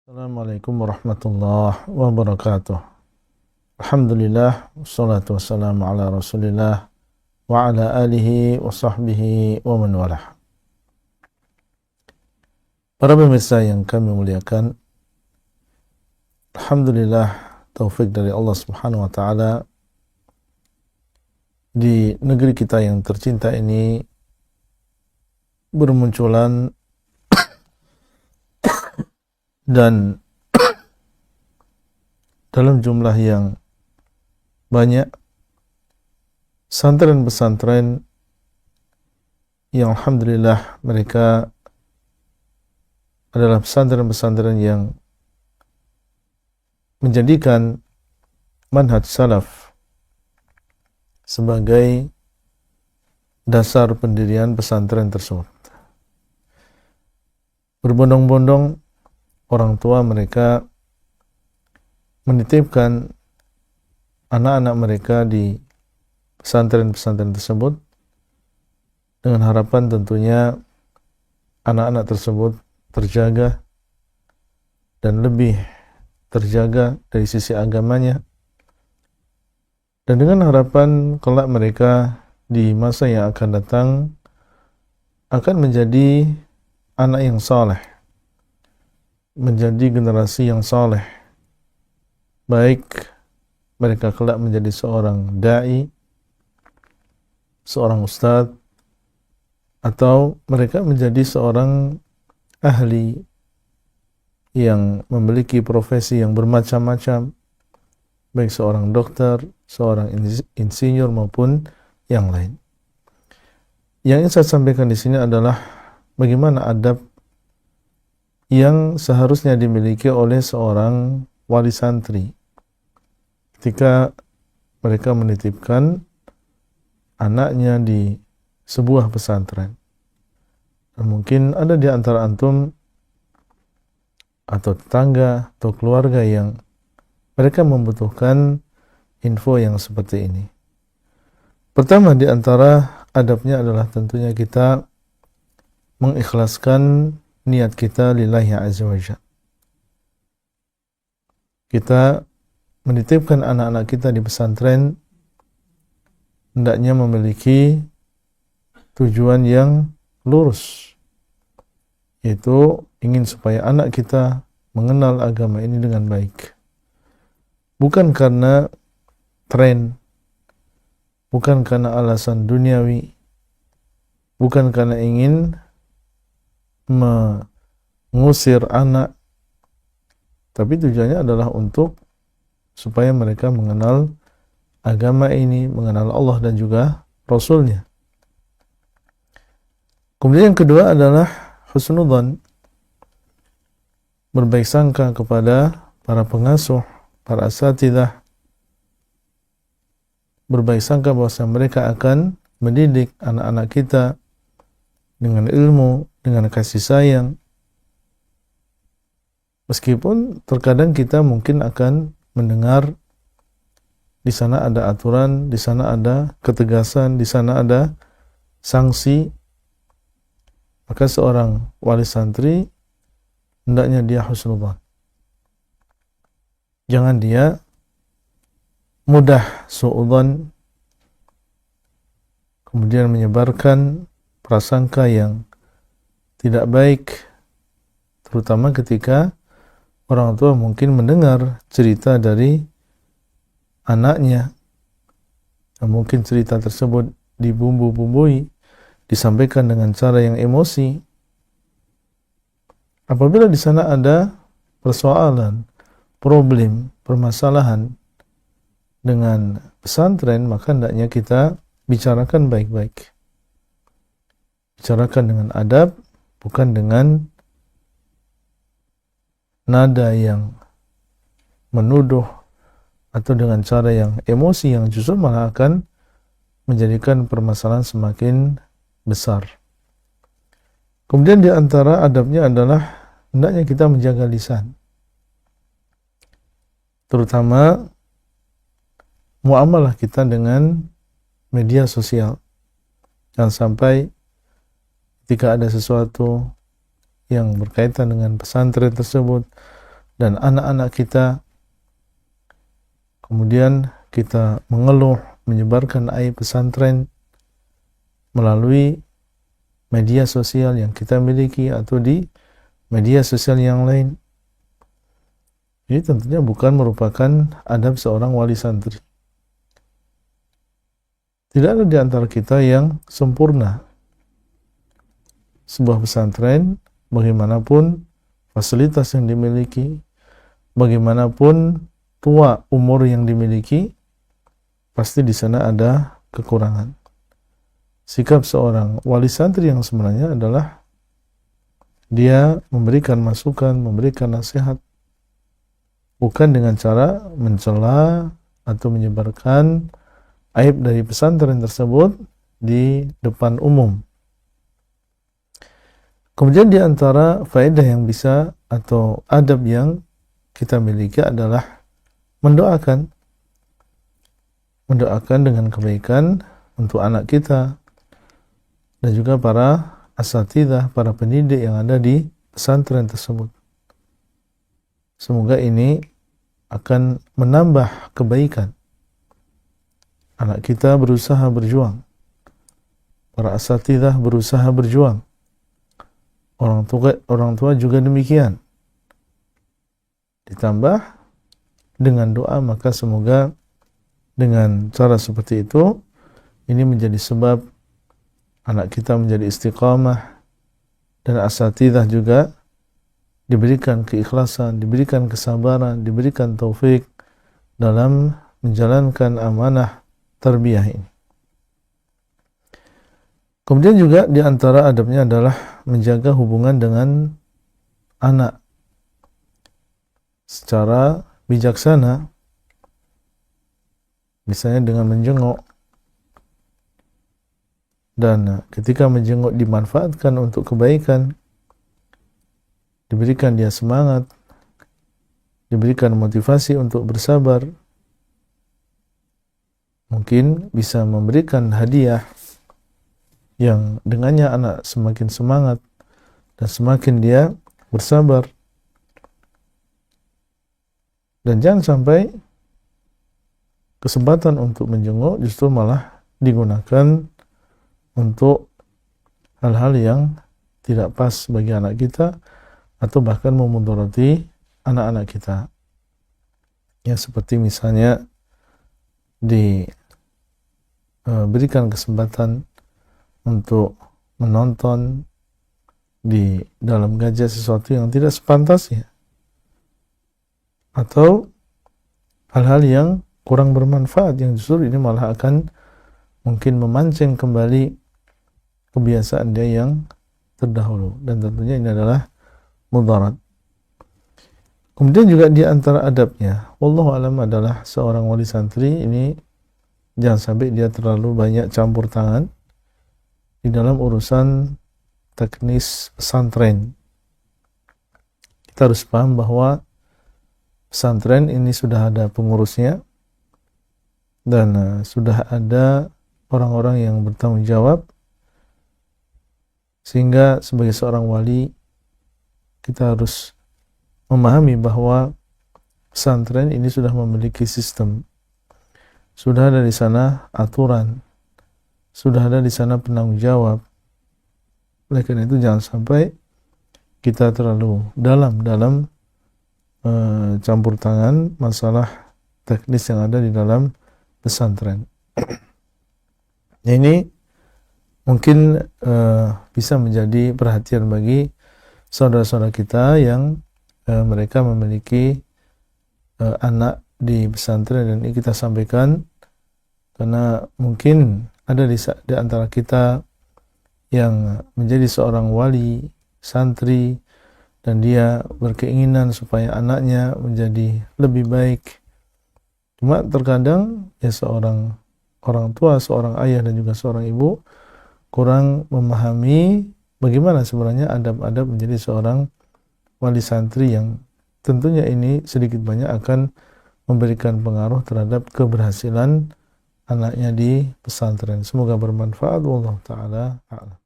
Assalamualaikum warahmatullahi wabarakatuh. Alhamdulillah, wassalatu wassalamu ala rasulillah wa ala alihi wa sahbihi wa man walah. Para pemirsa yang kami muliakan, Alhamdulillah taufik dari Allah subhanahu wa ta'ala, di negeri kita yang tercinta ini bermunculan dan dalam jumlah yang banyak pesantren-pesantren yang alhamdulillah mereka adalah pesantren-pesantren yang menjadikan manhaj salaf sebagai dasar pendirian pesantren tersebut. Berbondong-bondong orang tua mereka menitipkan anak-anak mereka di pesantren-pesantren tersebut dengan harapan tentunya anak-anak tersebut terjaga dan lebih terjaga dari sisi agamanya, dan dengan harapan kelak mereka di masa yang akan datang akan menjadi anak yang saleh, menjadi generasi yang saleh, baik mereka kelak menjadi seorang da'i, seorang ustadz, atau mereka menjadi seorang ahli yang memiliki profesi yang bermacam-macam, baik seorang dokter, seorang insinyur maupun yang lain. Yang ingin saya sampaikan di sini adalah bagaimana adab yang seharusnya dimiliki oleh seorang wali santri ketika mereka menitipkan anaknya di sebuah pesantren. Dan mungkin ada di antara antum atau tetangga atau keluarga yang mereka membutuhkan info yang seperti ini. Pertama di antara adabnya adalah tentunya kita mengikhlaskan niat kita lillahi azza wa jalla. Kita menitipkan anak-anak kita di pesantren hendaknya memiliki tujuan yang lurus, yaitu ingin supaya anak kita mengenal agama ini dengan baik. Bukan karena tren, bukan karena alasan duniawi, bukan karena ingin mengusir anak, tapi tujuannya adalah untuk supaya mereka mengenal agama ini, mengenal Allah dan juga Rasulnya. Kemudian yang kedua adalah husnudzan, berbaik sangka kepada para pengasuh, para asatidzah, berbaik sangka bahwa mereka akan mendidik anak-anak kita dengan ilmu, dengan kasih sayang. Meskipun terkadang kita mungkin akan mendengar di sana ada aturan, di sana ada ketegasan, di sana ada sanksi, maka seorang wali santri hendaknya dia husnudzan. Jangan dia mudah suudzon, kemudian menyebarkan prasangka yang tidak baik, terutama ketika orang tua mungkin mendengar cerita dari anaknya, dan mungkin cerita tersebut dibumbu-bumbui, disampaikan dengan cara yang emosi. Apabila di sana ada persoalan, problem, permasalahan dengan pesantren, maka hendaknya kita bicarakan baik-baik. Bicarakan dengan adab, bukan dengan nada yang menuduh atau dengan cara yang emosi yang justru malah akan menjadikan permasalahan semakin besar. Kemudian di antara adabnya adalah hendaknya kita menjaga lisan, terutama muamalah kita dengan media sosial. Jangan sampai ketika ada sesuatu yang berkaitan dengan pesantren tersebut dan anak-anak kita, kemudian kita mengeluh, menyebarkan aib pesantren melalui media sosial yang kita miliki atau di media sosial yang lain, ini tentunya bukan merupakan adab seorang wali santri. Tidak ada di antara kita yang sempurna. Sebuah pesantren, bagaimanapun fasilitas yang dimiliki, bagaimanapun tua umur yang dimiliki, pasti di sana ada kekurangan. Sikap seorang wali santri yang sebenarnya adalah dia memberikan masukan, memberikan nasihat, bukan dengan cara mencela atau menyebarkan aib dari pesantren tersebut di depan umum. Kemudian di antara faedah yang bisa atau adab yang kita miliki adalah mendoakan dengan kebaikan untuk anak kita dan juga para asatidzah, para pendidik yang ada di pesantren tersebut. Semoga ini akan menambah kebaikan. Anak kita berusaha berjuang, para asatidzah berusaha berjuang, orang tua juga demikian. Ditambah dengan doa, maka semoga dengan cara seperti itu ini menjadi sebab anak kita menjadi istiqamah dan asatidzah juga diberikan keikhlasan, diberikan kesabaran, diberikan taufik dalam menjalankan amanah tarbiyah ini. Kemudian juga di antara adabnya adalah menjaga hubungan dengan anak secara bijaksana, misalnya dengan menjenguk, dan ketika menjenguk dimanfaatkan untuk kebaikan, diberikan dia semangat, diberikan motivasi untuk bersabar, mungkin bisa memberikan hadiah yang dengannya anak semakin semangat dan semakin dia bersabar. Dan jangan sampai kesempatan untuk menjenguk justru malah digunakan untuk hal-hal yang tidak pas bagi anak kita atau bahkan memudarati anak-anak kita. Ya, seperti misalnya diberikan kesempatan untuk menonton di dalam gadget sesuatu yang tidak sepantasnya, atau hal-hal yang kurang bermanfaat yang justru ini malah akan mungkin memancing kembali kebiasaan dia yang terdahulu, dan tentunya ini adalah mudarat. Kemudian juga di antara adabnya, wallahu alam, adalah seorang wali santri ini jangan sampai dia terlalu banyak campur tangan di dalam urusan teknis pesantren. Kita harus paham bahwa pesantren ini sudah ada pengurusnya dan sudah ada orang-orang yang bertanggung jawab, sehingga sebagai seorang wali kita harus memahami bahwa pesantren ini sudah memiliki sistem, sudah ada di sana aturan, sudah ada di sana penanggung jawab. Oleh karena itu jangan sampai kita terlalu dalam campur tangan masalah teknis yang ada di dalam pesantren. Ini mungkin bisa menjadi perhatian bagi saudara-saudara kita yang mereka memiliki anak di pesantren, dan ini kita sampaikan karena mungkin ada di antara kita yang menjadi seorang wali santri dan dia berkeinginan supaya anaknya menjadi lebih baik. Cuma terkadang ya seorang orang tua, seorang ayah dan juga seorang ibu kurang memahami bagaimana sebenarnya adab-adab menjadi seorang wali santri, yang tentunya ini sedikit banyak akan memberikan pengaruh terhadap keberhasilan anaknya di pesantren. Semoga bermanfaat. Wallahu ta'ala a'lam.